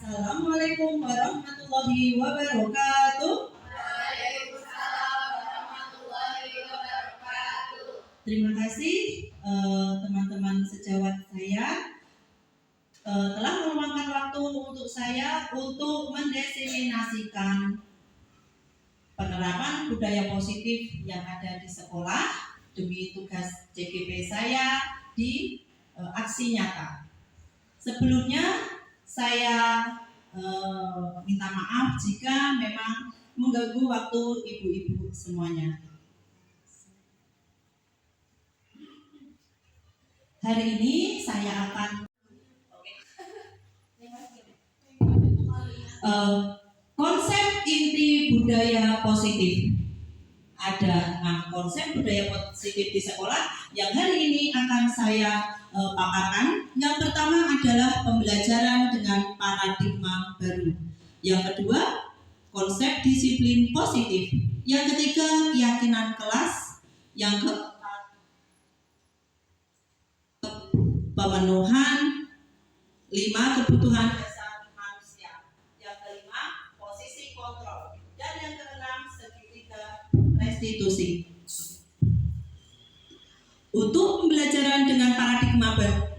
Assalamualaikum warahmatullahi wabarakatuh. Waalaikumsalam warahmatullahi wabarakatuh. Terima kasih teman-teman sejawat saya telah meluangkan waktu untuk saya untuk mendiseminasikan penerapan budaya positif yang ada di sekolah demi tugas CGP saya di aksi nyata. Sebelumnya saya minta maaf jika memang mengganggu waktu ibu-ibu semuanya. Hari ini saya akan konsep inti budaya positif. Ada 6 konsep budaya positif di sekolah yang hari ini akan saya paparkan. Yang pertama adalah pembelajaran dengan paradigma baru. Yang kedua, konsep disiplin positif. Yang ketiga, keyakinan kelas. Yang keempat, pemenuhan 5 kebutuhan dasar manusia. Yang kelima, posisi kontrol. Dan yang keenam, segitiga restitusi. Untuk pembelajaran dengan paradigma baru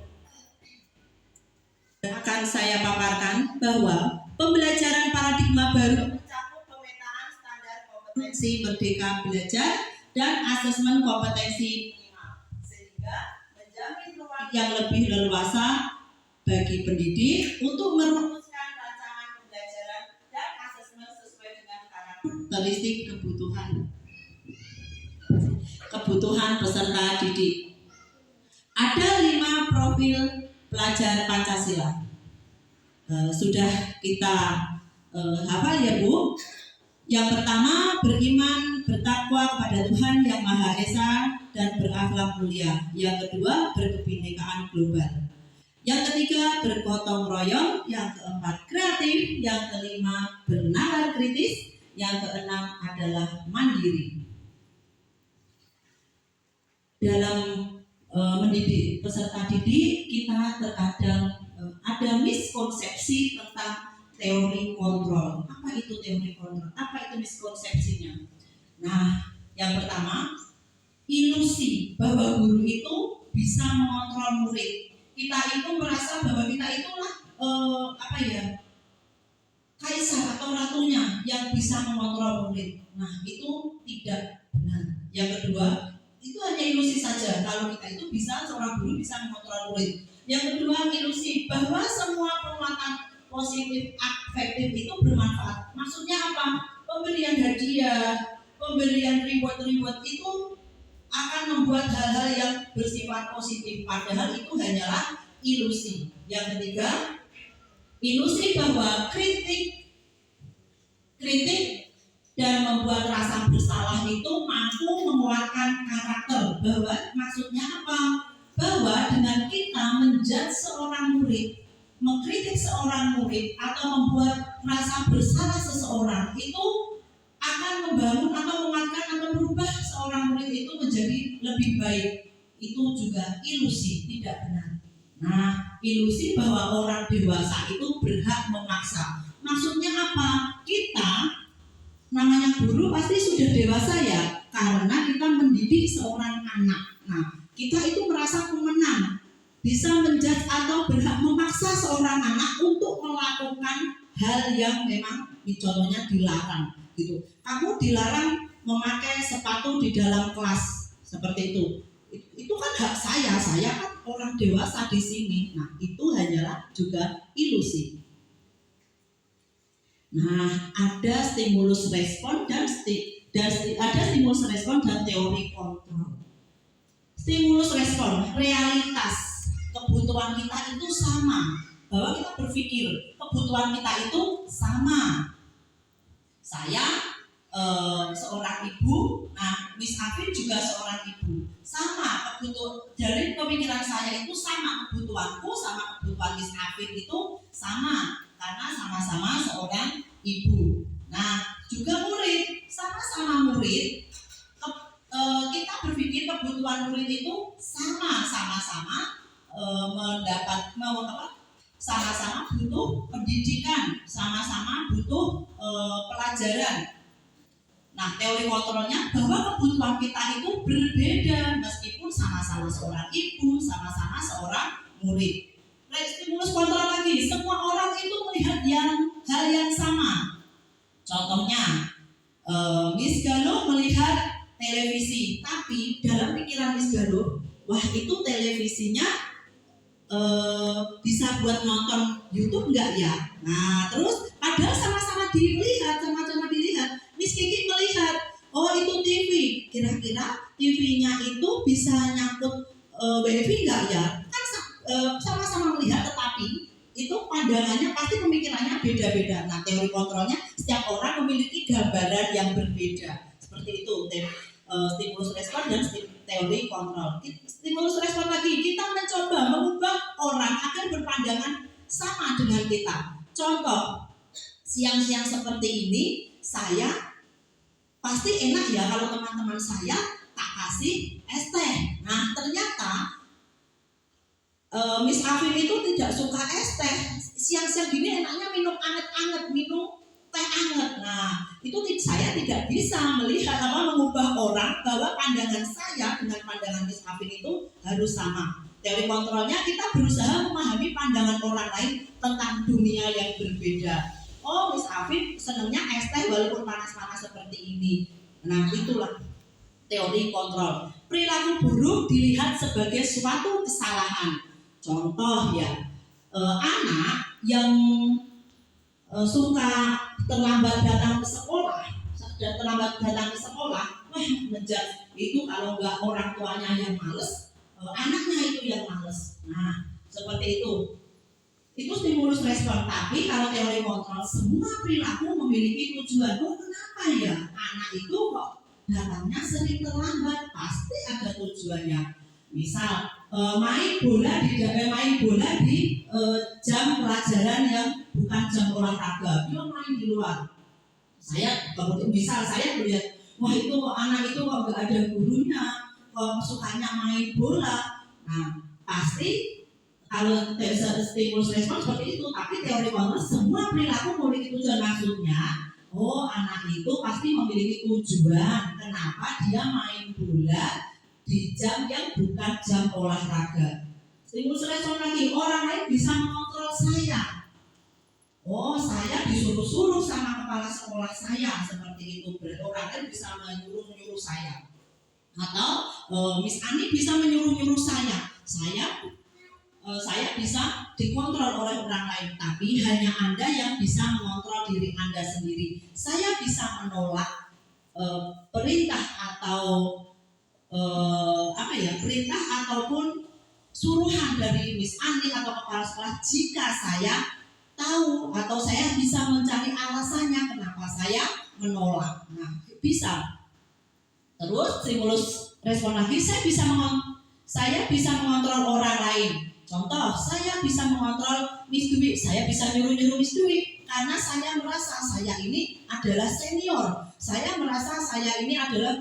akan saya paparkan bahwa pembelajaran paradigma baru mencakup pemetaan standar kompetensi merdeka belajar dan asesmen kompetensi minimal, sehingga menjamin ruang yang lebih leluasa bagi pendidik untuk merumuskan rancangan pembelajaran dan asesmen sesuai dengan karakteristik kebutuhan peserta didik. Ada 5 profil pelajar Pancasila. Sudah kita hafal ya Bu. Yang pertama, beriman bertakwa kepada Tuhan Yang Maha Esa dan berakhlak mulia. Yang kedua, berkebinekaan global. Yang ketiga, bergotong royong. Yang keempat, kreatif. Yang kelima, bernalar kritis. Yang keenam adalah mandiri. Dalam mendidik peserta didik, kita terkadang ada miskonsepsi tentang teori kontrol. Apa itu teori kontrol? Apa itu miskonsepsinya? Nah, yang pertama, ilusi bahwa guru itu bisa mengontrol murid. Kita itu merasa bahwa kita itulah kaisar atau ratunya yang bisa mengontrol murid. Nah, itu tidak benar. Yang kedua, itu hanya ilusi saja kalau kita itu bisa, seorang guru bisa mengontrol murid. Yang kedua, ilusi bahwa semua penguatan positif afektif itu bermanfaat. Maksudnya apa? Pemberian hadiah, pemberian reward itu akan membuat hal-hal yang bersifat positif, padahal itu hanyalah ilusi. Yang ketiga, ilusi bahwa kritik dan membuat rasa bersalah itu mampu menguatkan karakter. Bahwa maksudnya apa? Bahwa dengan kita menjudge seorang murid, mengkritik seorang murid atau membuat rasa bersalah seseorang itu akan membangun atau menguatkan atau merubah seorang murid itu menjadi lebih baik. Itu juga ilusi, tidak benar. Nah, ilusi bahwa orang dewasa itu berhak memaksa. Maksudnya apa? Kita namanya guru pasti sudah dewasa ya, karena kita mendidik seorang anak. Nah, kita itu merasa pemenang, bisa menjudge atau berhak memaksa seorang anak untuk melakukan hal yang memang contohnya dilarang gitu. Kamu dilarang memakai sepatu di dalam kelas seperti itu. Itu kan hak saya kan orang dewasa di sini. Nah, itu hanyalah juga ilusi. Nah, ada stimulus respon dan ada stimulus respon dan teori kontrol. Stimulus respon, realitas kebutuhan kita itu sama. Bahwa kita berpikir kebutuhan kita itu sama. Saya seorang ibu, nah Miss Afin juga seorang ibu, sama kebutuhan. Dari pemikiran saya itu sama, kebutuhanku sama kebutuhan Miss Afin itu sama, karena sama-sama seorang ibu. Nah, juga murid, sama-sama murid, kita berpikir kebutuhan murid itu sama-sama sama butuh pendidikan. sama-sama butuh pelajaran. Nah, teori kontrolnya bahwa kebutuhan kita itu berbeda meskipun sama-sama seorang ibu, sama-sama seorang murid. Stimulus kontrol lagi, semua orang itu melihat hal yang sama. Contohnya, Miss Galuh melihat televisi, tapi dalam pikiran Miss Galuh, wah itu televisinya bisa buat nonton YouTube enggak ya? Nah, terus padahal sama-sama dilihat, Miss Kiki melihat, oh itu TV, kira-kira TV-nya itu bisa nyangkut WiFi enggak ya? Kan sama-sama melihat, tetapi itu pandangannya pasti pemikirannya beda-beda. Nah, teori kontrolnya setiap orang memiliki gambaran yang berbeda. Seperti itu stimulus respon dan teori kontrol. Stimulus respon lagi, kita mencoba mengubah orang agar berpandangan sama dengan kita. Contoh, siang-siang seperti ini saya pasti enak ya kalau teman-teman saya tak kasih es teh. Nah, ternyata Miss Afin itu tidak suka es teh. Siang-siang gini enaknya minum anget-anget, minum teh anget. Nah, itu saya tidak bisa mengubah orang bahwa pandangan saya dengan pandangan Miss Afin itu harus sama. Teori kontrolnya kita berusaha memahami pandangan orang lain tentang dunia yang berbeda. Oh, Miss Afin senangnya es teh walaupun panas-panas seperti ini. Nah, itulah teori kontrol. Perilaku buruk dilihat sebagai suatu kesalahan. Contoh ya, anak yang suka terlambat datang ke sekolah, wah ngejat itu kalau nggak orang tuanya yang males, anaknya itu yang males. Nah, seperti itu. Itu stimulus respon. Tapi kalau teori kontrol, semua perilaku memiliki tujuan. Oh, kenapa ya anak itu kok datangnya sering terlambat? Pasti ada tujuannya. Misal main bola di jam pelajaran yang bukan jam olahraga, dia main di luar. Saya melihat, wah itu kok anak itu kok nggak ada gurunya, kok sukanya main bola. Nah, pasti kalau stimulus respon seperti itu. Tapi teori kontrol, semua perilaku memiliki tujuan. Maksudnya, oh anak itu pasti memiliki tujuan kenapa dia main bola di jam yang bukan jam olahraga. Stimulus respon lagi, orang lain bisa mengontrol saya. Oh, saya disuruh-suruh sama kepala sekolah saya, seperti itu. Berarti orang lain bisa menyuruh saya. Atau Miss Ani bisa menyuruh saya. Saya bisa dikontrol oleh orang lain, tapi hanya Anda yang bisa mengontrol diri Anda sendiri. Saya bisa menolak perintah atau perintah ataupun suruhan dari Miss Ani atau kepala sekolah jika saya tahu atau saya bisa mencari alasannya kenapa saya menolak. Nah, bisa. Terus stimulus respon lagi, saya bisa mengontrol orang lain. Contoh, saya bisa mengontrol Miss Dwi, saya bisa nyuruh Miss Dwi karena saya merasa saya ini adalah senior. Saya merasa saya ini adalah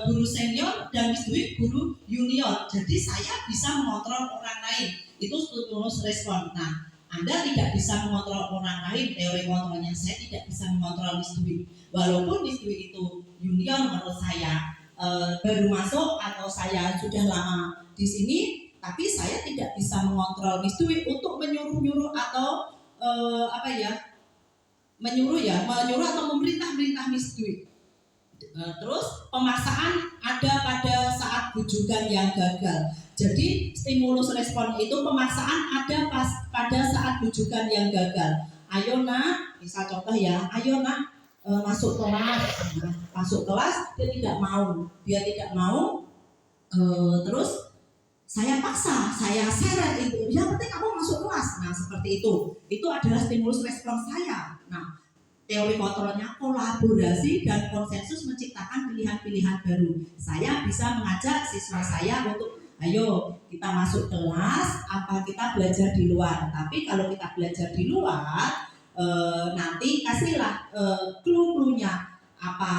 guru senior dan Miss Dwi guru junior. Jadi saya bisa mengontrol orang lain. Itu stimulus respon. Nah, Anda tidak bisa mengontrol orang lain. Teori kontrolnya, saya tidak bisa mengontrol Miss Dwi. Walaupun Miss Dwi itu junior menurut saya, baru masuk atau saya sudah lama di sini, tapi saya tidak bisa mengontrol Miss Dwi untuk menyuruh atau menyuruh atau memerintah Miss Dwi. Terus pemaksaan ada pada saat bujukan yang gagal. Jadi stimulus respon itu pemaksaan ada pada saat bujukan yang gagal. Ayo nak, misal contoh ya, ayo nak masuk kelas, dia tidak mau, terus saya paksa, saya seret itu, yang penting kamu masuk kelas. Nah, seperti itu adalah stimulus respon saya. Nah, teori kontrolnya kolaborasi dan konsensus menciptakan pilihan-pilihan baru. Saya bisa mengajak siswa saya untuk ayo kita masuk kelas, apa kita belajar di luar. Tapi kalau kita belajar di luar, nanti kasihlah clue-cluenya, apa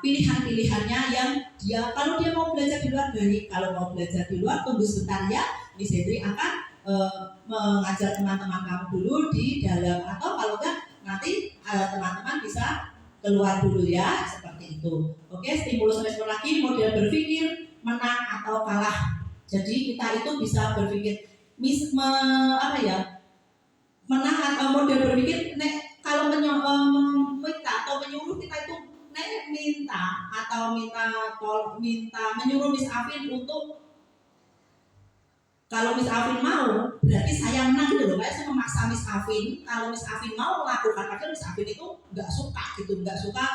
pilihan-pilihannya yang kalau dia mau belajar di luar baik, kalau mau belajar di luar tunggu sebentar ya, Miss Hendri akan mengajar teman-teman kamu dulu di dalam, atau kalau enggak nanti teman-teman bisa keluar dulu ya, seperti itu. Oke, stimulus respon lagi, model berpikir menang atau kalah. Jadi kita itu bisa berpikir menang atau model berpikir kalau minta atau menyuruh kita itu minta menyuruh Miss Afin untuk, kalau Miss Afin mau berarti saya menang gitu loh. Kayak saya memaksa Miss Afin, kalau Miss Afin mau melakukan, padahal Miss Afin itu nggak suka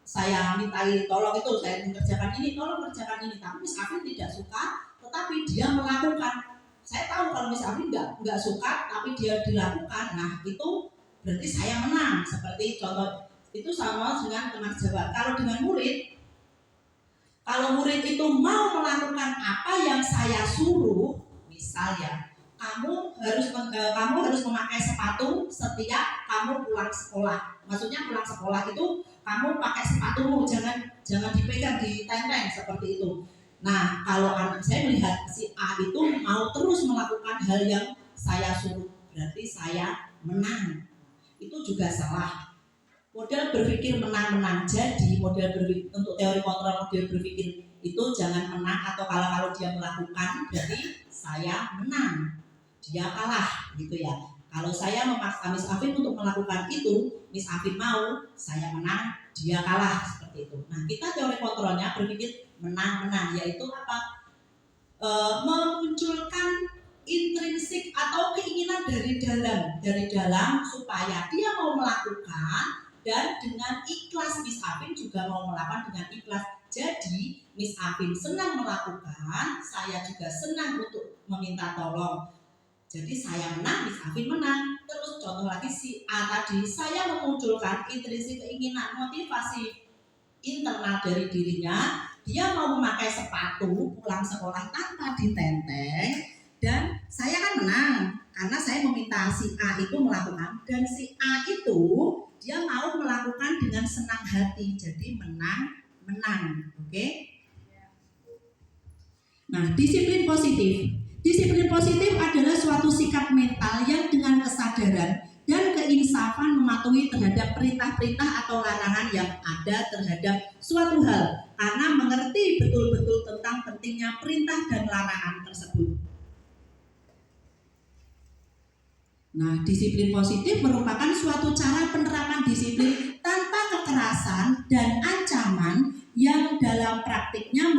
saya mintai tolong itu, saya mengerjakan ini, tolong kerjakan ini, tapi Miss Afin tidak suka, tetapi dia melakukan. Saya tahu kalau Miss Afin nggak suka, tapi dia dilakukan. Nah itu berarti saya menang. Seperti contoh itu sama dengan teman sejawat. Kalau dengan murid, kalau murid itu mau melakukan apa yang saya suruh, misalnya kamu harus memakai sepatu setiap kamu pulang sekolah. Maksudnya pulang sekolah itu kamu pakai sepatumu, jangan dipegang, ditenteng seperti itu. Nah, kalau anak saya melihat si A itu mau terus melakukan hal yang saya suruh, berarti saya menang. Itu juga salah. Model berpikir menang-menang. Jadi model berpikir untuk teori kontrol model berpikir itu jangan menang atau kalau dia melakukan berarti saya menang, dia kalah gitu ya. Kalau saya memaksa Miss Afin untuk melakukan itu, Miss Afin mau, saya menang, dia kalah, seperti itu. Nah, kita teori kontrolnya berpikir menang-menang, yaitu apa? Memunculkan intrinsik atau keinginan dari dalam supaya dia mau melakukan, dan dengan ikhlas. Miss Afin juga mau melakukan dengan ikhlas. Jadi Miss Afin senang melakukan, saya juga senang untuk meminta tolong. Jadi saya menang, Miss Afin menang. Terus contoh lagi si A tadi, saya memunculkan intrinsik keinginan, motivasi internal dari dirinya, dia mau memakai sepatu pulang sekolah tanpa ditenteng, dan saya kan menang karena saya meminta si A itu melakukan, dan si A itu dia mau melakukan dengan senang hati, jadi menang. Oke? Nah, disiplin positif adalah suatu sikap mental yang dengan kesadaran dan keinsafan mematuhi terhadap perintah-perintah atau larangan yang ada terhadap suatu hal, karena mengerti betul-betul tentang pentingnya perintah dan larangan tersebut. Nah, disiplin positif merupakan suatu cara penerapan disiplin tanpa kekerasan dan ancaman yang dalam praktiknya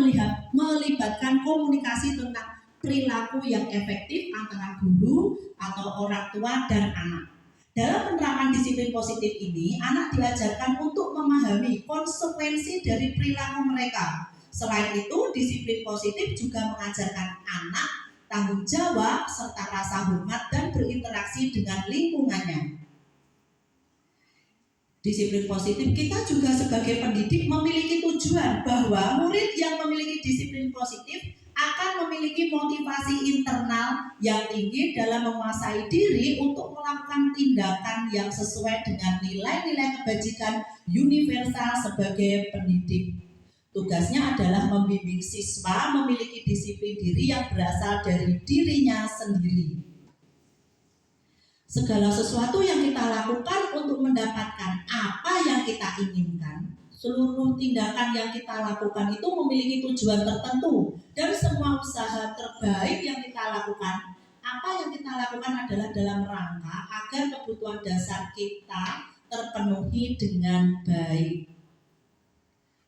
melibatkan komunikasi tentang perilaku yang efektif antara guru atau orang tua dan anak. Dalam penerapan disiplin positif ini, anak diajarkan untuk memahami konsekuensi dari perilaku mereka. Selain itu, disiplin positif juga mengajarkan anak tanggung jawab serta rasa hormat dan berinteraksi dengan lingkungannya. Disiplin positif kita juga sebagai pendidik memiliki tujuan bahwa murid yang memiliki disiplin positif akan memiliki motivasi internal yang tinggi dalam menguasai diri untuk melakukan tindakan yang sesuai dengan nilai-nilai kebajikan universal. Sebagai pendidik, tugasnya adalah membimbing siswa memiliki disiplin diri yang berasal dari dirinya sendiri. Segala sesuatu yang kita lakukan untuk mendapatkan apa yang kita inginkan, seluruh tindakan yang kita lakukan itu memiliki tujuan tertentu, dan semua usaha terbaik yang kita lakukan, apa yang kita lakukan adalah dalam rangka agar kebutuhan dasar kita terpenuhi dengan baik.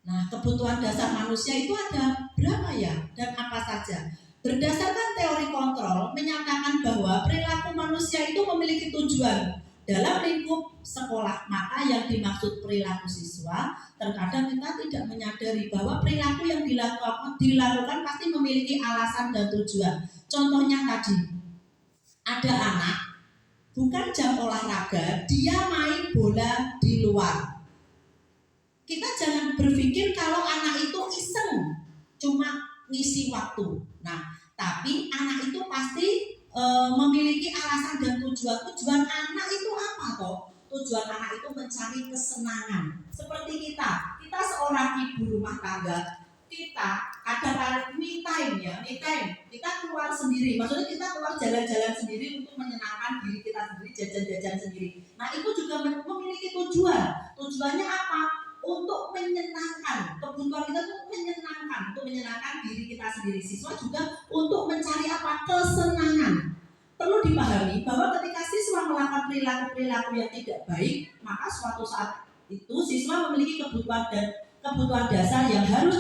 Nah, kebutuhan dasar manusia itu ada berapa ya, dan apa saja? Berdasarkan teori kontrol menyatakan bahwa perilaku manusia itu memiliki tujuan dalam lingkup sekolah. Maka yang dimaksud perilaku siswa, terkadang kita tidak menyadari bahwa perilaku yang dilakukan pasti memiliki alasan dan tujuan. Contohnya tadi, ada anak bukan jam olahraga, dia main bola di luar. Kita jangan berpikir kalau anak itu iseng, cuma ngisi waktu. Nah, tapi anak itu pasti memiliki alasan dan tujuan. Tujuan anak itu apa toh? Tujuan anak itu mencari kesenangan. Seperti kita seorang ibu rumah tangga, kita ada me time ya, me time. Kita keluar sendiri, maksudnya kita keluar jalan-jalan sendiri untuk menyenangkan diri kita sendiri, jajan-jajan sendiri. Nah itu juga memiliki tujuan. Tujuannya apa? Untuk menyenangkan. Kebutuhan kita untuk menyenangkan diri kita sendiri. Siswa juga untuk mencari apa? Kesenangan. Perlu dipahami bahwa ketika siswa melakukan perilaku-perilaku yang tidak baik, maka suatu saat itu siswa memiliki kebutuhan dasar yang harus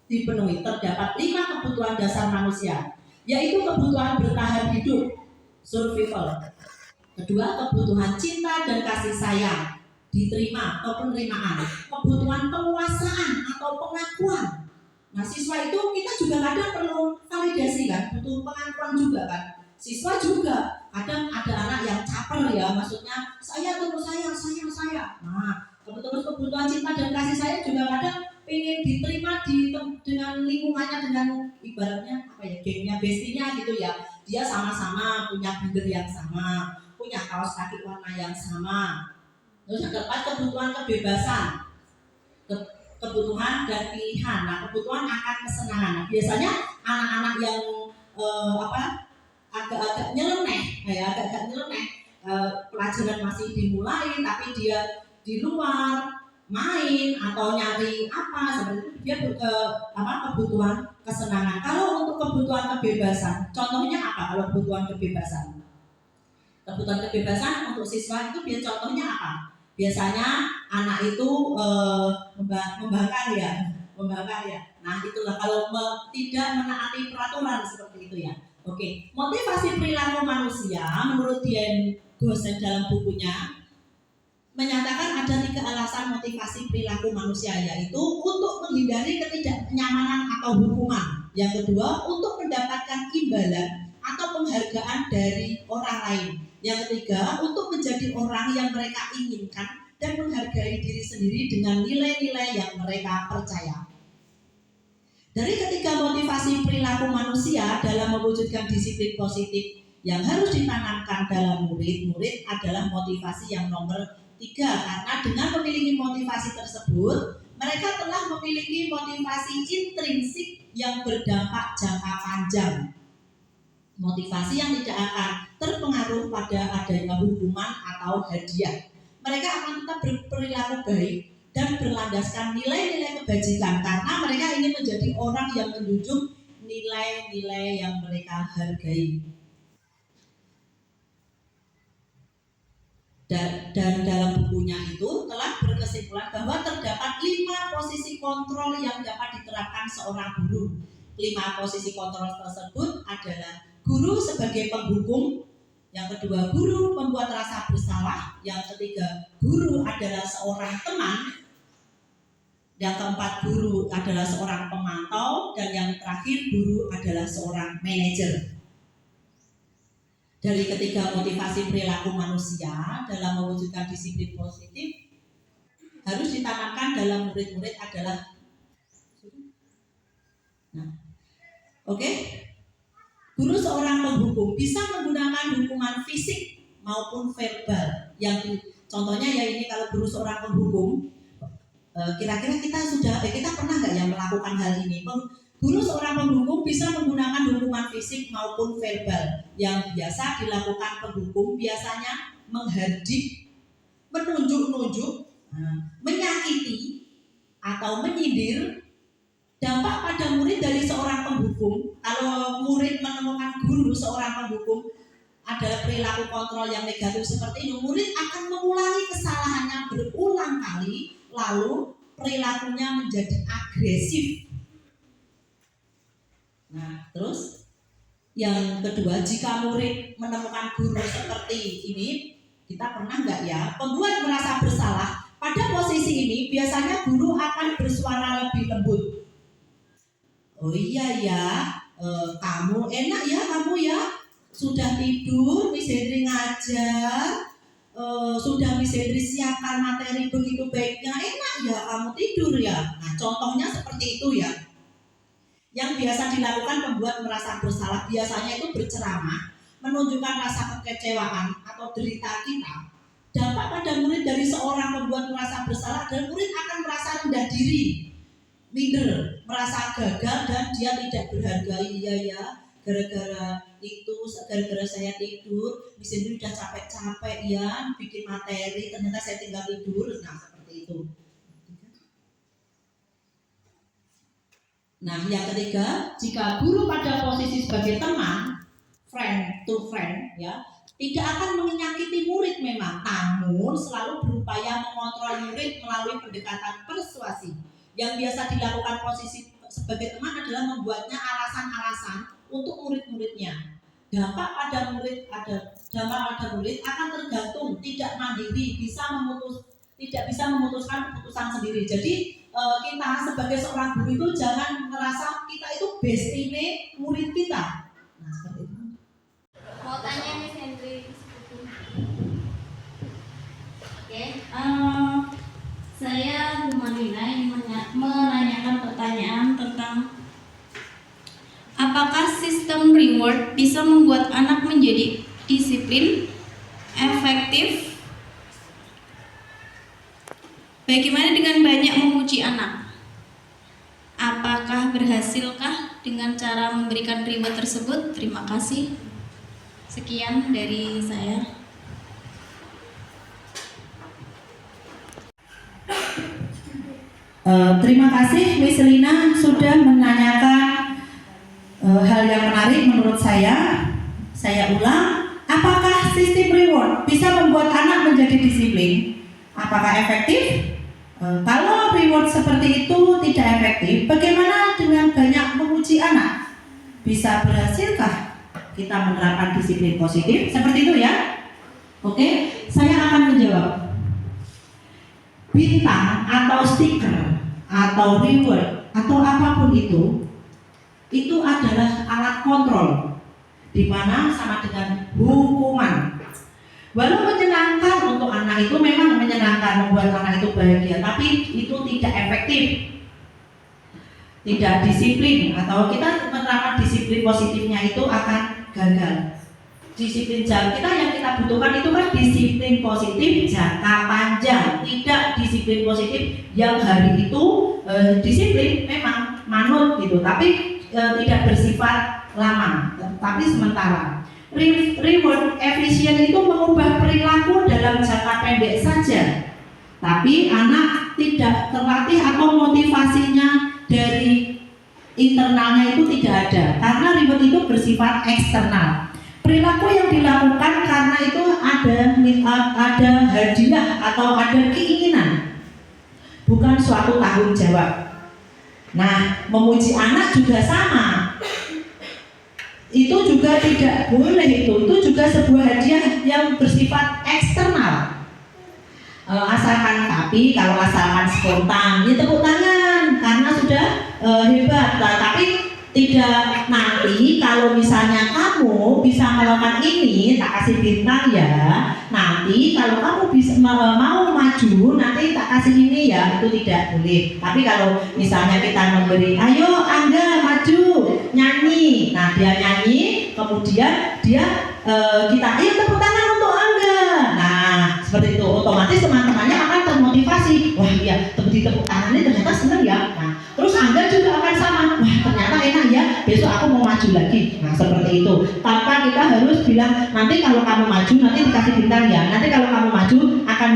dipenuhi. Terdapat 5 kebutuhan dasar manusia, yaitu kebutuhan bertahan hidup, survival. Kedua, kebutuhan cinta dan kasih sayang, diterima atau penerimaan. Kebutuhan penguasaan atau pengakuan. Nah, siswa itu kita juga kadang perlu validasi kan, butuh pengakuan juga kan. Siswa juga kadang ada anak yang caper ya, maksudnya saya terus saya. Nah, kebutuhan cinta dan kasih sayang juga kadang ingin diterima dengan lingkungannya, dengan ibaratnya apa ya, gengnya, bestinya gitu ya. Dia sama-sama punya gender yang sama, punya kaos kaki warna yang sama. Terus yang keempat, kebutuhan kebebasan, kebutuhan dan pilihan. Nah, kebutuhan akan kesenangan. Nah, biasanya anak-anak yang agak-agak nyeleneh, pelajaran masih dimulai tapi dia di luar main atau nyari apa seperti itu, dia kebutuhan kesenangan. Kalau untuk kebutuhan kebebasan, contohnya apa? Kalau kebutuhan kebebasan untuk siswa itu contohnya apa? Biasanya anak itu membangkang ya. Nah itulah kalau tidak menaati peraturan seperti itu ya. Oke, motivasi perilaku manusia menurut Dian Gosen dalam bukunya menyatakan ada 3 alasan motivasi perilaku manusia, yaitu untuk menghindari ketidaknyamanan atau hukuman. Yang kedua, untuk mendapatkan imbalan atau penghargaan dari orang lain. Yang ketiga, untuk menjadi orang yang mereka inginkan dan menghargai diri sendiri dengan nilai-nilai yang mereka percaya. Dari ketiga motivasi perilaku manusia dalam mewujudkan disiplin positif yang harus ditanamkan dalam murid adalah motivasi yang nomor 3, karena dengan memiliki motivasi tersebut mereka telah memiliki motivasi intrinsik yang berdampak jangka panjang. Motivasi yang tidak akan terpengaruh pada adanya hukuman atau hadiah. Mereka akan tetap berperilaku baik dan berlandaskan nilai-nilai kebajikan karena mereka ingin menjadi orang yang menjunjung nilai-nilai yang mereka hargai. Dan dalam bukunya itu telah berkesimpulan bahwa terdapat 5 posisi kontrol yang dapat diterapkan seorang guru. 5 posisi kontrol tersebut adalah guru sebagai penghukum, yang kedua guru membuat rasa bersalah, yang ketiga guru adalah seorang teman, yang keempat guru adalah seorang pemantau, dan yang terakhir guru adalah seorang manajer. Dari ketiga motivasi perilaku manusia dalam mewujudkan disiplin positif harus ditanamkan dalam murid-murid adalah guru seorang penghukum bisa menggunakan hukuman fisik maupun verbal. Yang contohnya ya ini, kalau guru seorang penghukum, kira-kira kita pernah nggak ya melakukan hal ini? Guru seorang penghukum bisa menggunakan hukuman fisik maupun verbal. Yang biasa dilakukan penghukum biasanya menghardik, menunjuk-nunjuk, menyakiti, atau menyindir. Dampak pada murid dari seorang penghukum, kalau murid menemukan guru seorang penghukum adalah perilaku kontrol yang negatif seperti ini, murid akan mengulangi kesalahannya berulang kali, lalu perilakunya menjadi agresif. Nah, terus yang kedua, jika murid menemukan guru seperti ini, kita pernah nggak ya, pembuat merasa bersalah. Pada posisi ini biasanya guru akan bersuara lebih lembut. Oh iya ya, kamu enak ya, kamu ya sudah tidur, Miss Hendri ngajar, sudah Miss Hendri siapkan materi begitu baiknya, enak ya kamu tidur ya. Nah, contohnya seperti itu ya. Yang biasa dilakukan pembuat merasa bersalah biasanya itu berceramah, menunjukkan rasa kekecewaan atau derita kita. Dampak pada murid dari seorang pembuat merasa bersalah dan murid akan merasa rendah diri. minder, merasa gagal dan dia tidak berharga. Iya ya, gara-gara itu, gara-gara saya tidur, misalnya udah capek-capek ya, bikin materi, ternyata saya tinggal tidur. Nah seperti itu. Nah yang ketiga, jika guru pada posisi sebagai teman, friend to friend ya, tidak akan menyakiti murid memang, namun selalu berupaya mengontrol murid melalui pendekatan persuasi. Yang biasa dilakukan posisi sebagai teman adalah membuatnya alasan-alasan untuk murid-muridnya. Dampak pada murid akan tergantung, tidak mandiri, tidak bisa memutuskan keputusan sendiri. Jadi kita sebagai seorang guru itu jangan merasa kita itu bestine murid kita. Nah seperti itu. Mau tanya Miss Hendri. Oke. Saya Bu Marlina ingin menanyakan pertanyaan tentang apakah sistem reward bisa membuat anak menjadi disiplin, efektif? Bagaimana dengan banyak memuji anak? Apakah berhasilkah dengan cara memberikan reward tersebut? Terima kasih. Sekian dari saya. Terima kasih Miss Lina sudah menanyakan hal yang menarik menurut saya. Saya ulang, apakah sistem reward bisa membuat anak menjadi disiplin? Apakah efektif? Kalau reward seperti itu tidak efektif, bagaimana dengan banyak memuji anak? Bisa berhasilkah kita menerapkan disiplin positif? Seperti itu ya? Oke, saya akan menjawab. Bintang atau stiker atau reward atau apapun itu adalah alat kontrol, di mana sama dengan hukuman. Walau menyenangkan untuk anak itu, memang menyenangkan membuat anak itu bahagia, tapi itu tidak efektif, tidak disiplin, atau kita menerapkan disiplin positifnya itu akan gagal. Disiplin kita yang kita butuhkan itu kan disiplin positif jangka panjang, tidak disiplin positif yang hari itu disiplin memang manut gitu, tapi tidak bersifat lama, tapi sementara. Reward efisien itu mengubah perilaku dalam jangka pendek saja, tapi anak tidak terlatih atau motivasinya dari internalnya itu tidak ada, karena reward itu bersifat eksternal. Perilaku yang dilakukan karena itu ada hadiah atau ada keinginan, bukan suatu tanggung jawab. Nah, memuji anak juga sama. Itu juga tidak boleh, itu juga sebuah hadiah yang bersifat eksternal. Tapi kalau asalkan spontan, ya tepuk tangan karena sudah hebat. Nah, tapi tidak, nanti kalau misalnya kamu bisa melakukan ini, tak kasih bintang ya. Nanti kalau kamu bisa mau maju, nanti tak kasih ini ya, itu tidak boleh. Tapi kalau misalnya kita memberi, ayo Angga maju nyanyi, nah dia nyanyi, kemudian kita ayo tepuk tangan untuk Angga. Nah seperti itu, otomatis teman-temannya akan termotivasi. Wah iya, tepuk tangannya ternyata seneng ya. Nah terus Angga juga akan sama, wah ternyata enak ya, besok aku mau maju lagi. Nah seperti itu, tanpa kita harus bilang nanti kalau kamu maju nanti dikasih bintang ya, nanti kalau kamu maju akan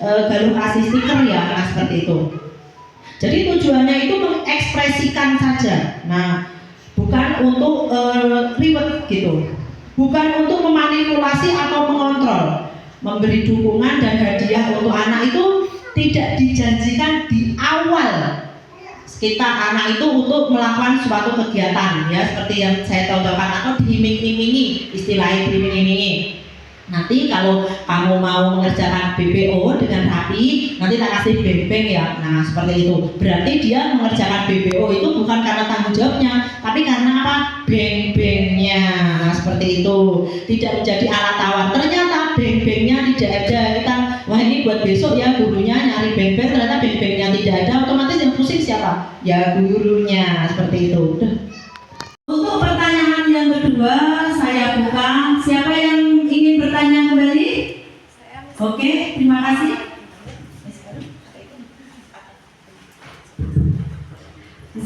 Galuh kasih stiker ya. Nah seperti itu. Jadi tujuannya itu mengekspresikan saja. Nah bukan untuk reward gitu, bukan untuk memanipulasi atau mengontrol. Memberi dukungan dan hadiah untuk anak itu tidak dijanjikan di awal kita anak itu untuk melakukan suatu kegiatan ya, seperti yang saya contohkan, atau diiming-imingi, istilahnya diiming-imingi. Nanti kalau kamu mau mengerjakan BPO dengan rapi, nanti tak kasih beng-beng ya. Nah seperti itu, berarti dia mengerjakan BPO itu bukan karena tanggung jawabnya, tapi karena apa? Beng-bengnya. Nah seperti itu, tidak menjadi alat tawar. Ternyata beng-bengnya tidak ada, kita wah ini buat besok ya, gurunya nyari beng-beng, ternyata beng-bengnya tidak ada, otomatis yang pusing siapa? Ya gurunya. Seperti itu. Untuk pertanyaan yang kedua saya buka, siapa yang ingin bertanya kembali? Oke, terima kasih.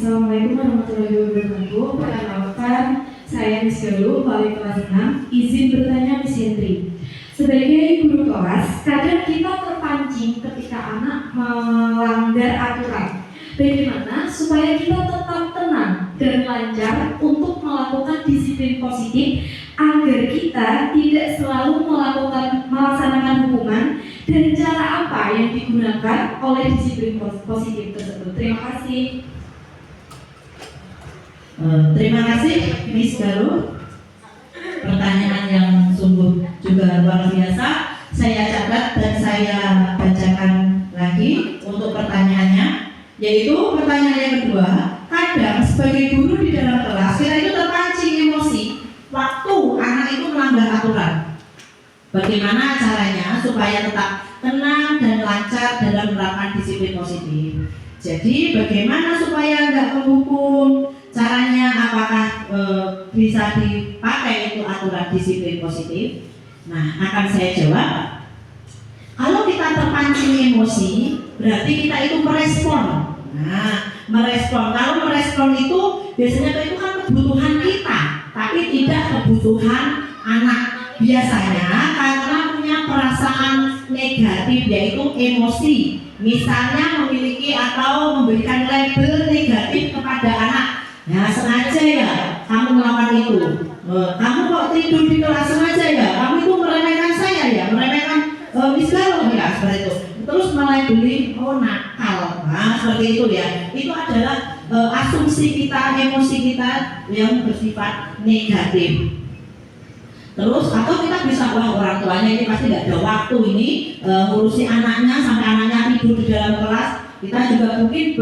Assalamualaikum warahmatullahi wabarakatuh. Perkenalkan, saya Miss Galuh, wali kelas 6. Izin bertanya Miss Hendri. Sebagai guru kelas, kadang kita terpancing ketika anak melanggar aturan. Bagaimana supaya kita tetap tenang dan lancar untuk melakukan disiplin positif agar kita tidak selalu melaksanakan hukuman, dan cara apa yang digunakan oleh disiplin positif tersebut? Terima kasih. Terima kasih Miss Galuh. Pertanyaan yang sungguh juga luar biasa. Saya catat dan saya bacakan lagi untuk pertanyaannya, yaitu pertanyaan yang kedua. Kadang sebagai guru di dalam kelas kita itu terpancing emosi waktu anak itu melanggar aturan. Bagaimana caranya supaya tetap tenang dan lancar dalam menerapkan disiplin positif? Jadi bagaimana supaya nggak menghukum? Caranya apakah bisa dipakai itu aturan disiplin positif? Nah, akan saya jawab. Kalau kita terpancing emosi, berarti kita itu merespon. Nah, merespon. Kalau merespon itu biasanya itu kan kebutuhan kita, tapi tidak kebutuhan anak. Biasanya karena punya perasaan negatif, yaitu emosi. Misalnya memiliki atau memberikan label negatif kepada anak. Ya, sengaja ya kamu melakukan itu. Kamu kok tidur di kelas sengaja ya? Kamu itu meremehkan saya ya, meremehkan Miss Galuh ya, seperti itu. Terus melabeli nakal. Nah, seperti itu ya. Itu adalah asumsi kita, emosi kita yang bersifat negatif. Terus atau kita bisa, wah orang tuanya ini pasti nggak ada waktu ini ngurusi anaknya sampai anaknya tidur di dalam kelas. Kita juga mungkin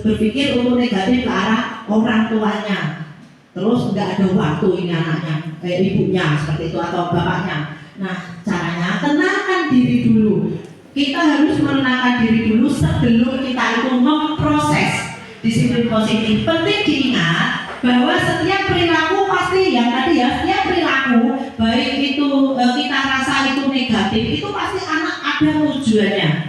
berpikir untuk negatif ke arah orang tuanya. Terus nggak ada waktu ini anaknya, ibunya seperti itu atau bapaknya. Nah, caranya tenangkan diri dulu. Kita harus menenangkan diri dulu sebelum kita itu memproses disiplin positif. Penting diingat bahwa setiap perilaku pasti yang tadi ya, setiap perilaku baik itu kita rasa itu negatif, itu pasti anak ada tujuannya.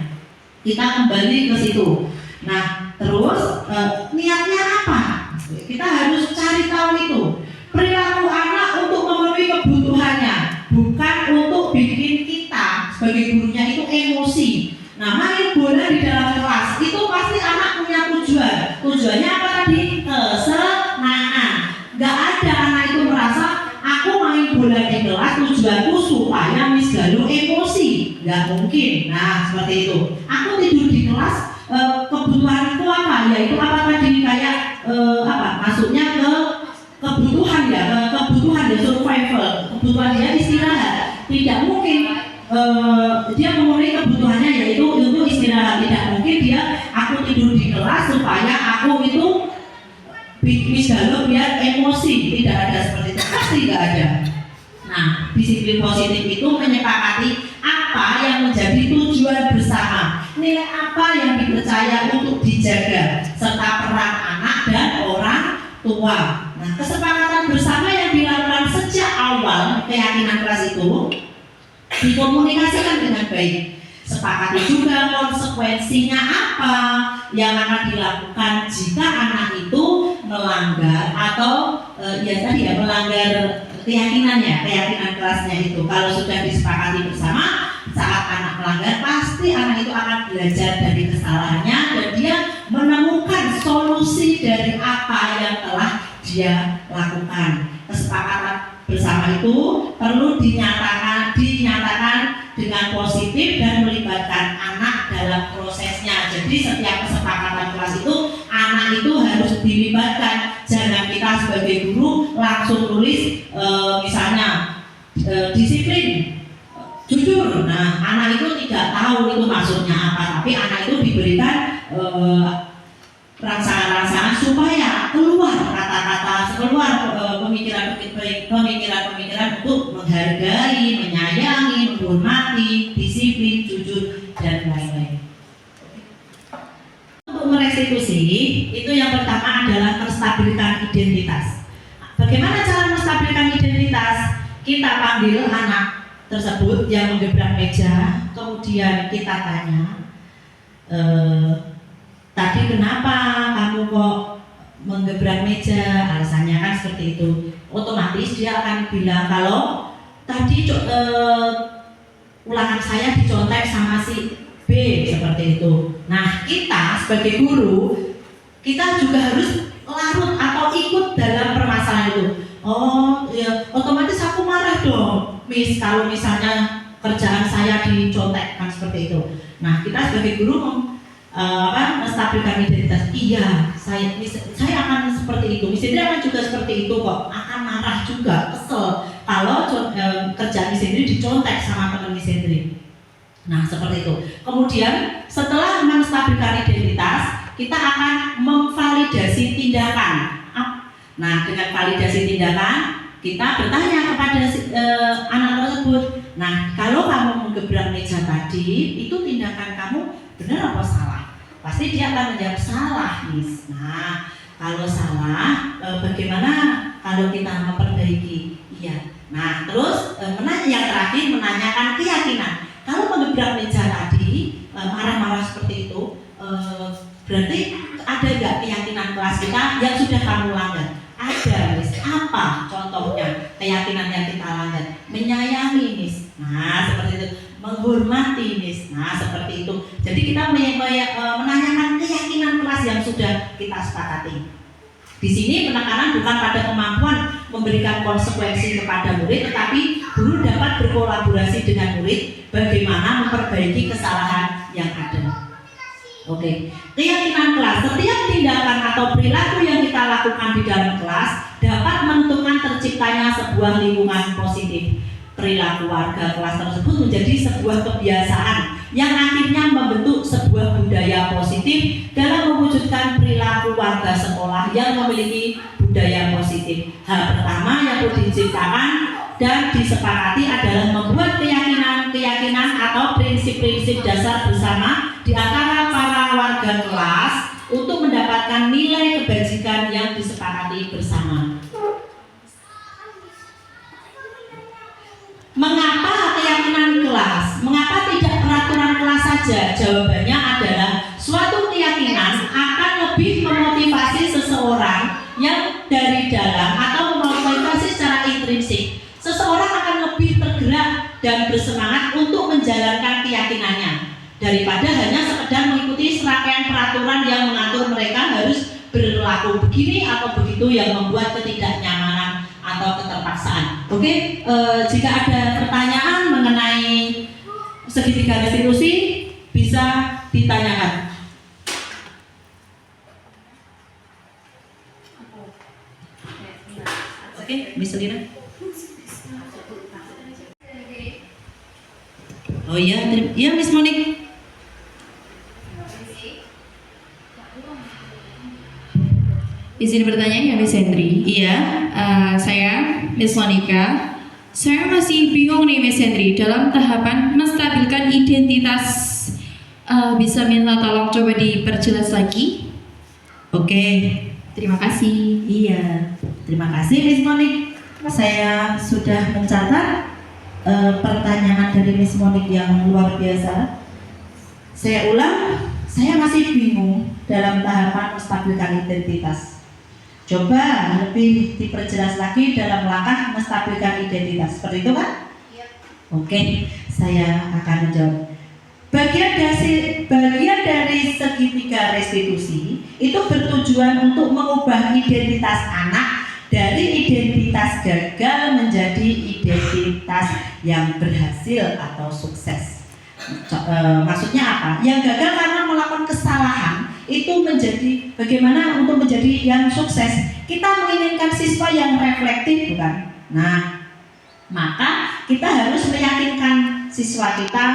Kita kembali ke situ. Nah, terus niatnya apa? Kita harus cari tahu itu. Perilaku anak untuk memenuhi kebutuhannya, bukan untuk bikin kita sebagai gurunya itu emosi. Nah, main bola di dalam kelas itu pasti anak punya tujuan. Tujuannya apa tadi? Kesenangan. Gak ada anak itu merasa aku main bola di kelas tujuanku supaya Miss Galuh emosi. Gak mungkin. Nah, seperti itu. Aku tidur di kelas kebutuhanku apa? Yaitu apa tadi? Kayak masuknya ke kebutuhan ya, kebutuhan ya, survival. Kebutuhan dia istirahat. Tidak mungkin dia memenuhi kebutuhannya yaitu untuk istirahat. Tidak mungkin dia aku tidur di kelas supaya aku itu Miss Galuh biar emosi. Tidak ada seperti itu, pasti tidak ada. Nah, disiplin positif itu menyepakati apa yang menjadi tujuan bersama, nilai apa yang dipercaya untuk dijaga, serta peran anak dan orang tua. Nah, kesepakatan bersama yang dilakukan sejak awal keyakinan kelas itu dikomunikasikan dengan baik. Sepakati juga konsekuensinya apa yang akan dilakukan jika anak itu melanggar atau melanggar keyakinan kelasnya itu. Kalau sudah disepakati bersama, saat anak melanggar pasti anak itu akan belajar dari kesalahannya dan dia menemukan solusi dari apa yang telah dia lakukan. Kesepakatan bersama itu perlu dinyatakan dengan positif dan melibatkan anak dalam prosesnya. Jadi setiap kesepakatan kelas itu anak itu harus dilibatkan. Jangan kita sebagai guru langsung tulis misalnya disiplin jujur. Nah, anak itu tidak tahu itu maksudnya apa, tapi anak itu diberikan rangsangan-rangsangan supaya keluar kata-kata, keluar pemikiran-pemikiran untuk menghargai, menyayangi, menghormati, disiplin, jujur, dan lain-lain. Untuk merestitusi, itu yang pertama adalah menstabilkan identitas. Bagaimana cara menstabilkan identitas? Kita panggil anak tersebut yang menggebrak meja, kemudian kita tanya, tadi kenapa kamu kok menggebrak meja, alasannya kan seperti itu. Otomatis dia akan bilang kalau tadi ulangan saya dicontek sama si B, seperti itu. Nah, kita sebagai guru, kita juga harus larut atau ikut dalam permasalahan itu. Oh ya, otomatis aku marah dong, Miss, kalau misalnya kerjaan saya dicontek, kan seperti itu. Nah, kita sebagai guru menstabilkan identitas. Iya, saya akan seperti itu. Miss Hendri akan juga seperti itu kok. Akan marah juga, kesel kalau kerjaan Miss Hendri dicontek sama teman Miss Hendri. Nah, seperti itu. Kemudian setelah menstabilkan identitas, kita akan memvalidasi tindakan. Nah, dengan validasi tindakan, kita bertanya kepada anak tersebut. Nah, kalau kamu menggebrak meja tadi, itu tindakan kamu benar apa salah? Pasti dia akan menjawab salah, Miss. Nah, kalau salah, bagaimana kalau kita memperbaiki? Iya. Nah, terus yang terakhir menanyakan keyakinan. Kalau menggebrak meja tadi, marah-marah seperti itu, berarti ada nggak keyakinan kelas kita yang sudah kamu langgar? Ada, Miss. Apa contohnya keyakinan yang kita langgar? Menyayangi, Miss. Nah, seperti itu. Menghormati, Miss. Nah, seperti itu. Jadi kita menanyakan keyakinan kelas yang sudah kita sepakati. Di sini penekanan bukan pada kemampuan memberikan konsekuensi kepada murid, tetapi guru dapat berkolaborasi dengan murid bagaimana memperbaiki kesalahan yang ada. Oke, keyakinan kelas. Setiap tindakan atau perilaku yang kita lakukan di dalam kelas dapat menentukan terciptanya sebuah lingkungan positif. Perilaku warga kelas tersebut menjadi sebuah kebiasaan yang akhirnya membentuk sebuah budaya positif dalam mewujudkan perilaku warga sekolah yang memiliki budaya positif. Hal pertama yang perlu diciptakan dan disepakati adalah membuat keyakinan atau prinsip-prinsip dasar bersama di antara para warga kelas untuk mendapatkan nilai kebajikan yang disepakati bersama. Mengapa keyakinan kelas? Mengapa tidak peraturan kelas saja? Jawabannya adalah suatu keyakinan akan lebih memotivasi seseorang yang dari dalam atau memotivasi secara intrinsik. Seseorang akan lebih tergerak dan bersemangat untuk menjalankan keyakinannya daripada hanya sekedar mengikuti serangkaian peraturan yang mengatur mereka harus berlaku begini atau begitu yang membuat ketidaknyamanan atau keterpaksaan. Oke, jika ada pertanyaan mengenai segitiga restitusi bisa ditanyakan. Oke, Miss Lina. Oh iya, Miss Monik. Izin bertanya ya Miss Hendri. Iya. Saya Miss Monica. Saya masih bingung nih Miss Hendri dalam tahapan menstabilkan identitas. Bisa minta tolong coba diperjelas lagi? Oke. Terima kasih. Iya. Terima kasih Miss Monik. Saya sudah mencatat pertanyaan dari Miss Monik yang luar biasa. Saya ulang, saya masih bingung dalam tahapan menstabilkan identitas. Coba lebih diperjelas lagi dalam langkah menstabilkan identitas. Seperti itu kan? Iya. Oke, saya akan menjawab. Bagian dari segitiga restitusi itu bertujuan untuk mengubah identitas anak dari identitas gagal menjadi identitas yang berhasil atau sukses. Maksudnya apa? Yang gagal karena melakukan kesalahan itu menjadi bagaimana untuk menjadi yang sukses. Kita menginginkan siswa yang reflektif, bukan? Nah, maka kita harus meyakinkan siswa kita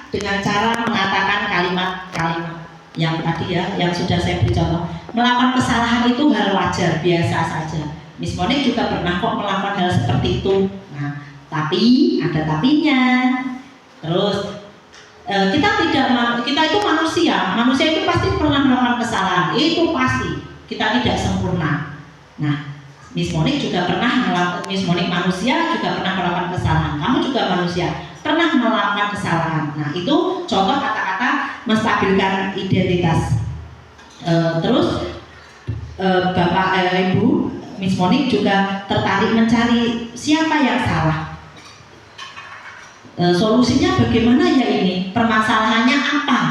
dengan cara mengatakan kalimat-kalimat yang tadi ya, yang sudah saya beri contoh. Melakukan kesalahan itu hal wajar, biasa saja. Miss Monik juga pernah kok melakukan hal seperti itu. Nah, tapi ada tapinya. Terus kita itu manusia itu pasti pernah melakukan kesalahan, itu pasti, kita tidak sempurna. Nah, Miss Monik juga pernah melakukan, Miss Monik manusia juga pernah melakukan kesalahan, kamu juga manusia pernah melakukan kesalahan. Nah, itu contoh kata-kata menstabilkan identitas. Terus Ibu Miss Monik juga tertarik mencari siapa yang salah. Solusinya bagaimana ya ini? Permasalahannya apa?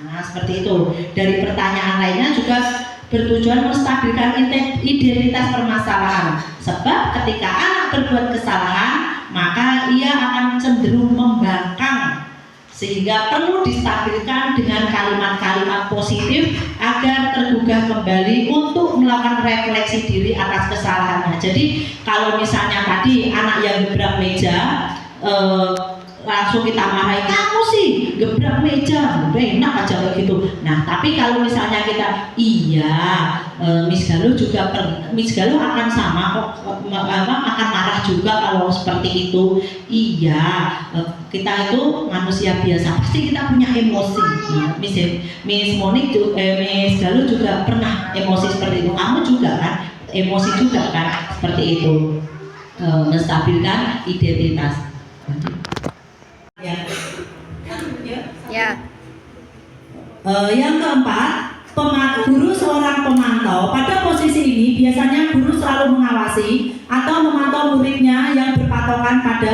Nah, seperti itu. Dari pertanyaan lainnya juga bertujuan menstabilkan identitas permasalahan. Sebab ketika anak berbuat kesalahan, maka ia akan cenderung membangkang. Sehingga perlu distabilkan dengan kalimat-kalimat positif agar tergugah kembali untuk melakukan refleksi diri atas kesalahannya. Jadi kalau misalnya tadi anak yang gebrak meja, langsung kita marahin, kamu sih gebrak meja, enak aja kayak gitu. Nah, tapi kalau misalnya kita, iya, Miss Galuh juga Miss Galuh akan sama kok, akan marah juga kalau seperti itu. Iya, kita itu manusia biasa, pasti kita punya emosi. Nah, Miss Monik, Miss Galuh juga pernah emosi seperti itu. Kamu juga kan, emosi juga kan, seperti itu. Menstabilkan identitas. Ya. Yang keempat, guru seorang pemantau. Pada posisi ini biasanya guru selalu mengawasi atau memantau muridnya yang berpatokan pada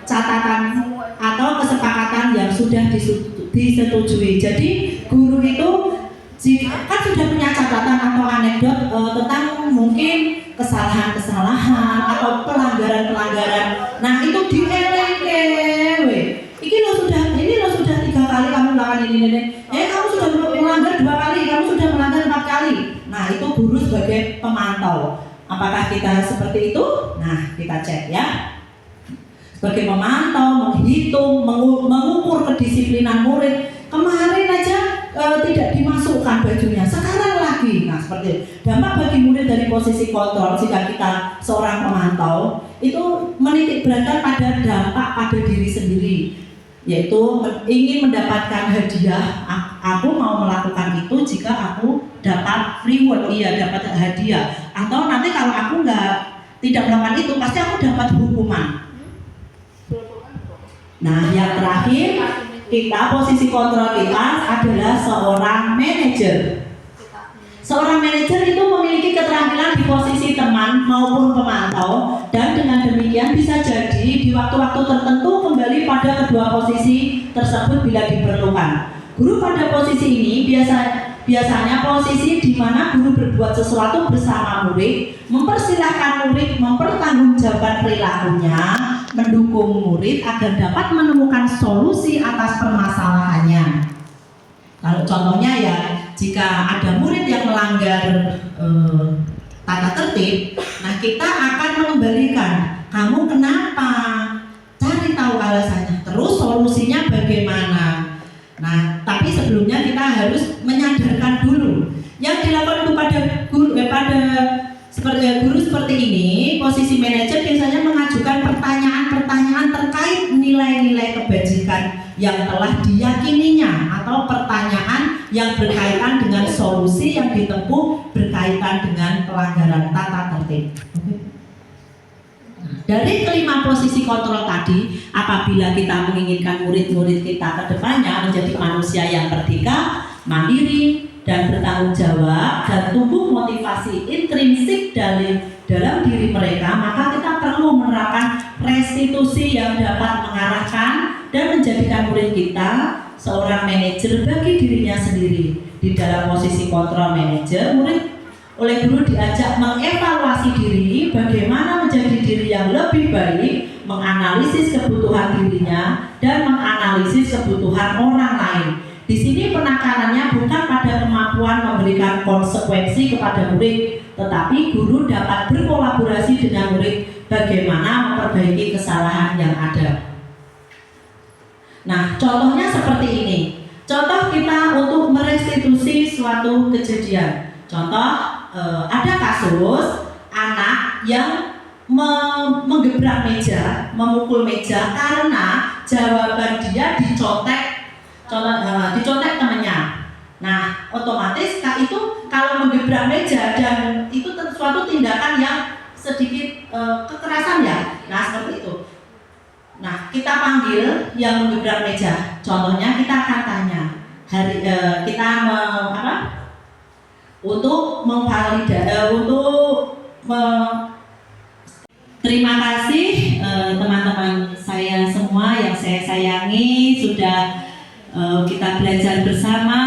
catatan atau kesepakatan yang sudah disetujui. Jadi guru itu kan sudah punya catatan atau anekdot tentang mungkin kesalahan-kesalahan atau pelanggaran-pelanggaran. Nah, itu dieleke. Ini lo sudah 3 kali kamu melakukan ini. Kamu sudah melanggar 2 kali, kamu sudah melanggar 4 kali. Nah, itu guru sebagai pemantau. Apakah kita seperti itu? Nah, kita cek ya. Sebagai pemantau, menghitung, mengukur kedisiplinan murid. Kemarin aja tidak dimasukkan bajunya, sekarang lagi. Nah, seperti itu. Dampak bagi murid dari posisi kontrol jika kita seorang pemantau itu menitik beratkan pada dampak pada diri sendiri, yaitu ingin mendapatkan hadiah. Aku mau melakukan itu jika aku dapat reward, dapat hadiah. Atau nanti kalau aku tidak melakukan itu, pasti aku dapat hukuman. Nah, yang terakhir, kita posisi kontrol kita adalah seorang manajer. Seorang manajer itu memiliki keterampilan di posisi teman maupun pemantau, dan dengan demikian bisa jadi di waktu-waktu tertentu kembali pada kedua posisi tersebut bila diperlukan. Guru pada posisi ini biasanya posisi di mana guru berbuat sesuatu bersama murid, mempersilahkan murid mempertanggungjawabkan perilakunya, mendukung murid agar dapat menemukan solusi atas permasalahannya. Kalau contohnya ya, jika ada murid yang melanggar tata tertib, nah kita akan mengembalikan, kamu kenapa? Cari tahu alasannya, terus solusinya bagaimana. Nah, tapi sebelumnya kita harus menyadarkan dulu. Yang dilakukan kepada guru seperti ini, posisi manajer biasanya mengajukan pertanyaan-pertanyaan terkait nilai-nilai kebajikan yang telah diyakininya, atau pertanyaan yang berkaitan dengan solusi yang ditempuh berkaitan dengan pelanggaran tata tertib. Dari kelima posisi kontrol tadi, apabila kita menginginkan murid-murid kita ke depannya menjadi manusia yang merdeka, mandiri, dan bertanggung jawab, dan tumbuh motivasi intrinsik dalam diri mereka, maka kita perlu menerapkan restitusi yang dapat mengarahkan dan menjadikan murid kita seorang manajer bagi dirinya sendiri. Di dalam posisi kontrol manajer, murid oleh guru diajak mengevaluasi diri, bagaimana menjadi diri yang lebih baik, menganalisis kebutuhan dirinya, dan menganalisis kebutuhan orang lain. Di sini penekanannya bukan pada kemampuan memberikan konsekuensi kepada murid, tetapi guru dapat berkolaborasi dengan murid bagaimana memperbaiki kesalahan yang ada. Nah, contohnya seperti ini. Contoh kita untuk merestitusi suatu kejadian. Contoh, ada kasus anak yang menggebrak meja, memukul meja karena jawaban dia dicontek temannya. Nah, otomatis itu kalau menggebrak meja dan itu suatu tindakan yang sedikit kekerasan ya. Nah, seperti itu. Nah, kita panggil yang menggebrak meja. Contohnya kita akan tanya, untuk terima kasih teman-teman saya semua yang saya sayangi, sudah kita belajar bersama,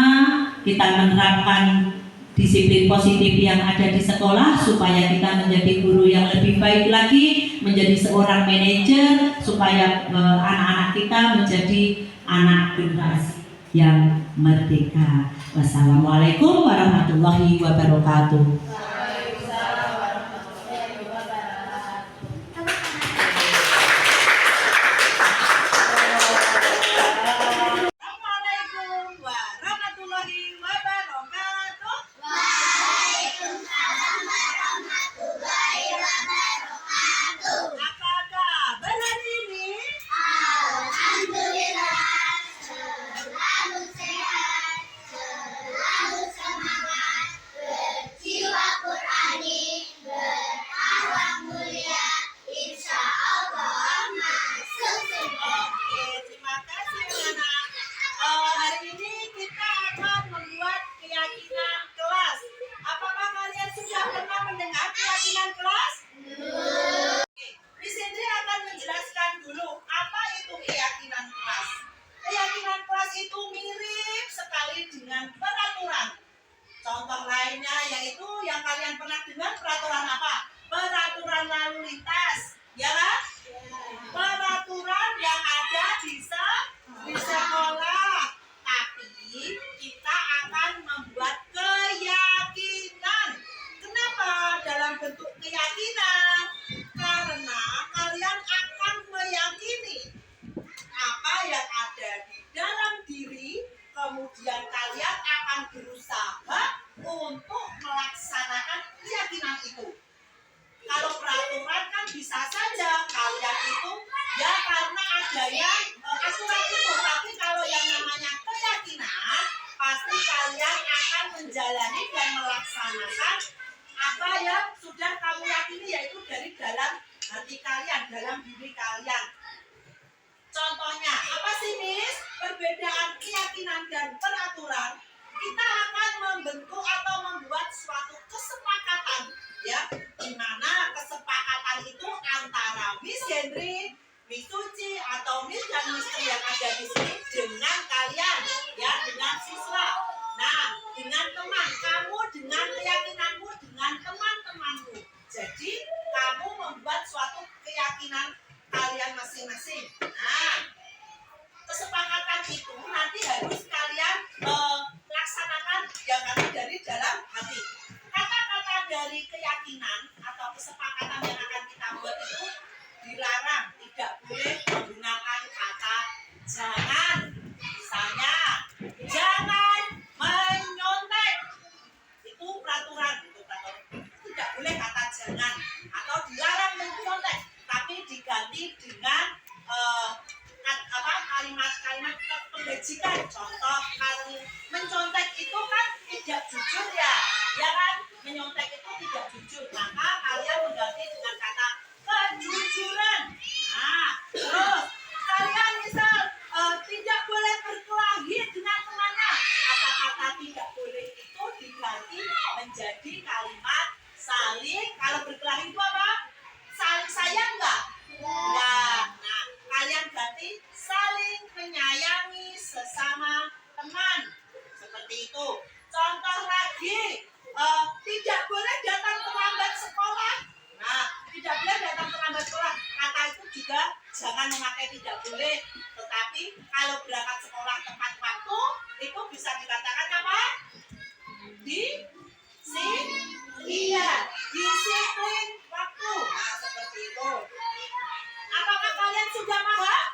kita menerapkan disiplin positif yang ada di sekolah supaya kita menjadi guru yang lebih baik lagi, menjadi seorang manajer, supaya anak-anak kita menjadi anak generasi yang merdeka. Wassalamualaikum warahmatullahi wabarakatuh. Contoh lainnya yaitu yang kalian pernah dengar peraturan apa? Peraturan lalu lintas, ya kan? Peraturan yang ada di sekolah. Tapi kita akan membuat keyakinan. Kenapa dalam bentuk keyakinan? Karena kalian akan meyakini apa yang ada di dalam diri, kemudian kalian akan berusaha untuk melaksanakan keyakinan itu. Kalau peraturan kan bisa saja kalian itu ya karena adanya aturan itu, tapi kalau yang namanya keyakinan pasti kalian akan menjalani dan melaksanakan apa yang sudah kamu yakini, yaitu dari dalam hati kalian, dalam diri kalian. Contohnya apa sih, Miss? Perbedaan keyakinan dan peraturan, kita akan membentuk atau membuat suatu kesepakatan, ya, di mana kesepakatan itu antara Miss Hendri, Miss Suci atau Miss dan Miss Tri yang ada di sini dengan kalian, ya, dengan siswa. Nah, dengan teman kamu, dengan keyakinanmu, dengan teman-temanmu. Jadi kamu membuat suatu keyakinan kalian masing-masing. Nah, kesepakatan itu nanti harus kalian laksanakan yang ada dari dalam hati. Kata-kata dari keyakinan atau kesepakatan yang akan kita buat itu dilarang, tidak boleh menggunakan kata jangan. Misalnya, jangan menyontek. Itu peraturan, tidak boleh kata jangan atau dilarang menyontek, tapi diganti dengan kalimat-kalimat pembajikan. Contoh, mencontek itu kan tidak jujur, ya kan? Menyontek itu tidak jujur, maka kalian mengganti dengan kata kejujuran. Nah, terus kalian misal tidak boleh berkelahi dengan temannya, kata-kata tidak boleh itu diganti menjadi kalimat saling. Kalau berkelahi itu apa? Saling sayang nggak? Nah, kalian ganti saling menyayangi sesama teman, seperti itu. Contoh lagi, tidak boleh datang terlambat sekolah. Nah, tidak boleh datang terlambat sekolah. Kata itu juga jangan memakai tidak boleh. Tetapi kalau berangkat sekolah tepat waktu, itu bisa dikatakan apa? Disiplin waktu. Nah, seperti itu. Apakah kalian sudah paham?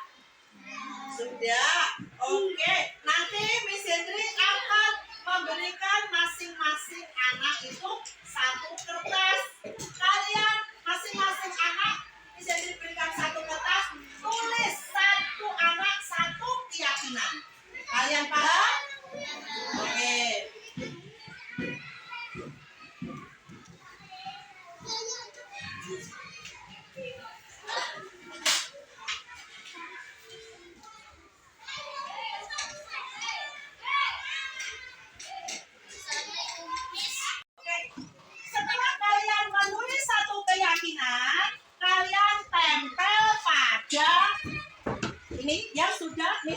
Sudah. Oke. Nanti Miss Hendri akan memberikan masing-masing anak itu satu kertas. Kalian masing-masing anak Miss Hendri berikan satu kertas, tulis satu anak satu keyakinan. Kalian paham?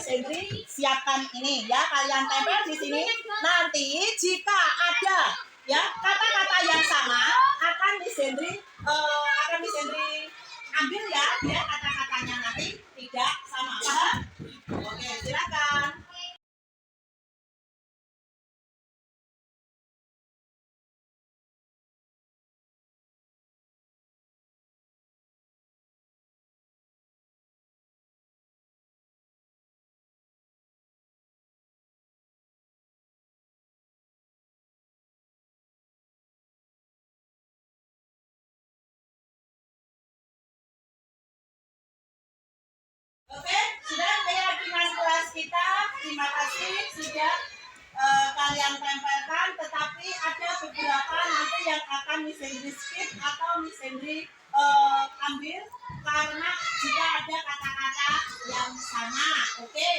Hendri siapkan ini ya, kalian tempel di sini. Nanti jika ada ya kata-kata yang sama akan Miss Hendri ambil ya, biar kata-katanya nanti tidak sama. Paham? Oke, silakan. Oke, sudah keyakinan kelas kita. Terima kasih sudah kalian tempelkan. Tetapi ada beberapa nanti yang akan Miss Hendri skip atau Miss Hendri ambil karena jika ada kata-kata yang sama. Oke,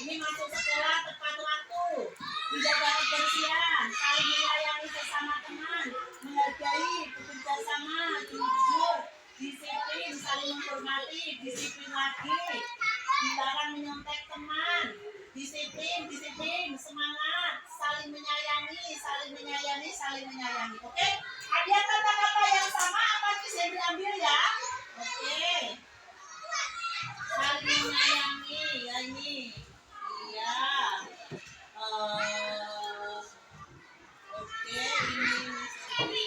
ini masuk sekolah tepat waktu, menjaga kebersihan, saling menyayangi sesama teman, menghargai, bekerja sama, jujur, disiplin, saling menghormati, disiplin lagi, dilarang menyontek teman, disiplin, semangat, saling menyayangi, saling menyayangi. Oke, ada kata-kata yang sama apa bisa diambil ya? Oke, saling menyayangi, ya ini, iya. Oke, ini.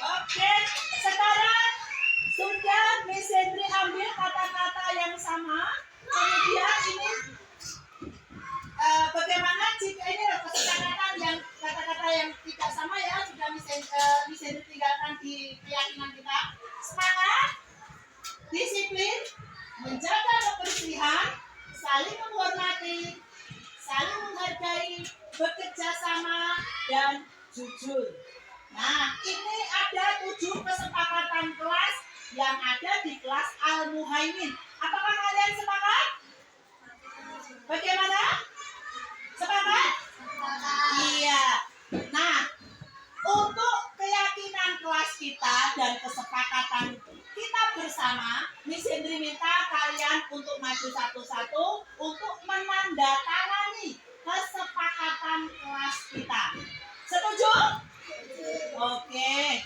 Oke, sekarang sudah Miss Hendri ambil kata-kata yang sama. Kemudian ini bagaimana jika ini kata-kata yang tidak sama ya, sudah Miss Hendri tinggalkan di keyakinan kita. Semangat, disiplin, menjaga kebersihan, saling menghormati, saling menghargai, bekerja sama, dan jujur. Nah, ini ada 7 kesepakatan kelas yang ada di kelas Al-Muhaimin. Apakah kalian sepakat? Bagaimana? Sepakat? Iya. Nah, untuk keyakinan kelas kita dan kesepakatan kita bersama, Miss Hendri minta kalian untuk maju satu-satu untuk menandatangani kesepakatan kelas kita. Setuju? Oke.